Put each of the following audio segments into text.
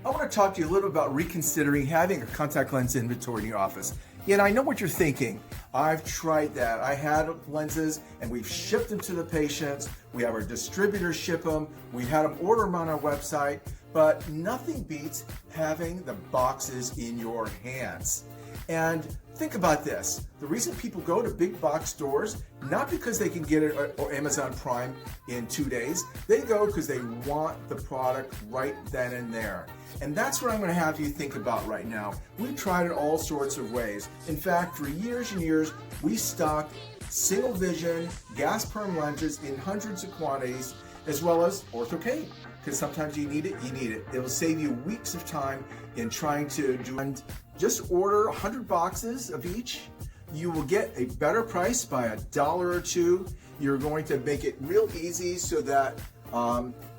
I want to talk to you a little about reconsidering having a contact lens inventory in your office. And I know what you're thinking. I've tried that. I had lenses and we've shipped them to the patients. We have our distributors ship them. We had them order them on our website, but nothing beats having the boxes in your hands. And think about this. The reason people go to big box stores, not because they can get it or Amazon Prime in 2 days, they go because they want the product right then and there. And that's what I'm going to have you think about right now. We've tried it all sorts of ways. In fact, for years and years, we stocked single vision gas perm lenses in hundreds of quantities, as well as ortho-K, because sometimes you need it, It will save you weeks of time in trying to do, and just order 100 boxes of each. You will get a better price by $1 or $2. You're going to make it real easy so that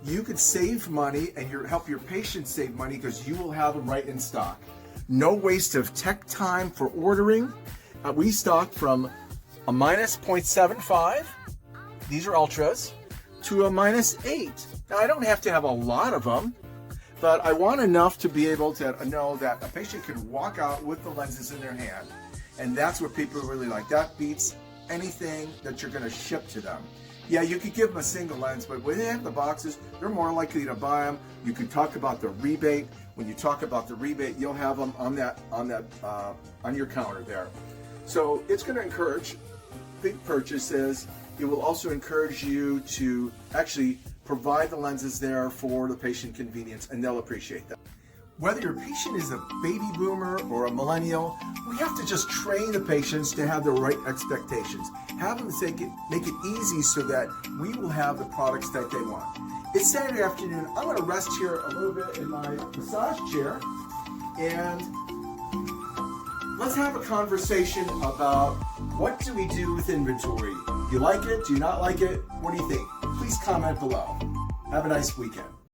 you could save money and help your patients save money because you will have them right in stock. No waste of tech time for ordering. We stock from a minus 0.75, these are ultras, to a -8. Now I don't have to have a lot of them, but I want enough to be able to know that a patient can walk out with the lenses in their hand. And that's what people really like. That beats anything that you're going to ship to them. Yeah, you could give them a single lens, but when they have the boxes, they're more likely to buy them. You can talk about the rebate. When you talk about the rebate, you'll have them on your counter there. So it's going to encourage big purchases. It will also encourage you to actually provide the lenses there for the patient convenience, and they'll appreciate that. Whether your patient is a baby boomer or a millennial, we have to just train the patients to have the right expectations. Have them make it easy so that we will have the products that they want. It's Saturday afternoon. I'm going to rest here a little bit in my massage chair, and let's have a conversation about what do we do with inventory. Do you like it? Do you not like it? What do you think? Please comment below. Have a nice weekend.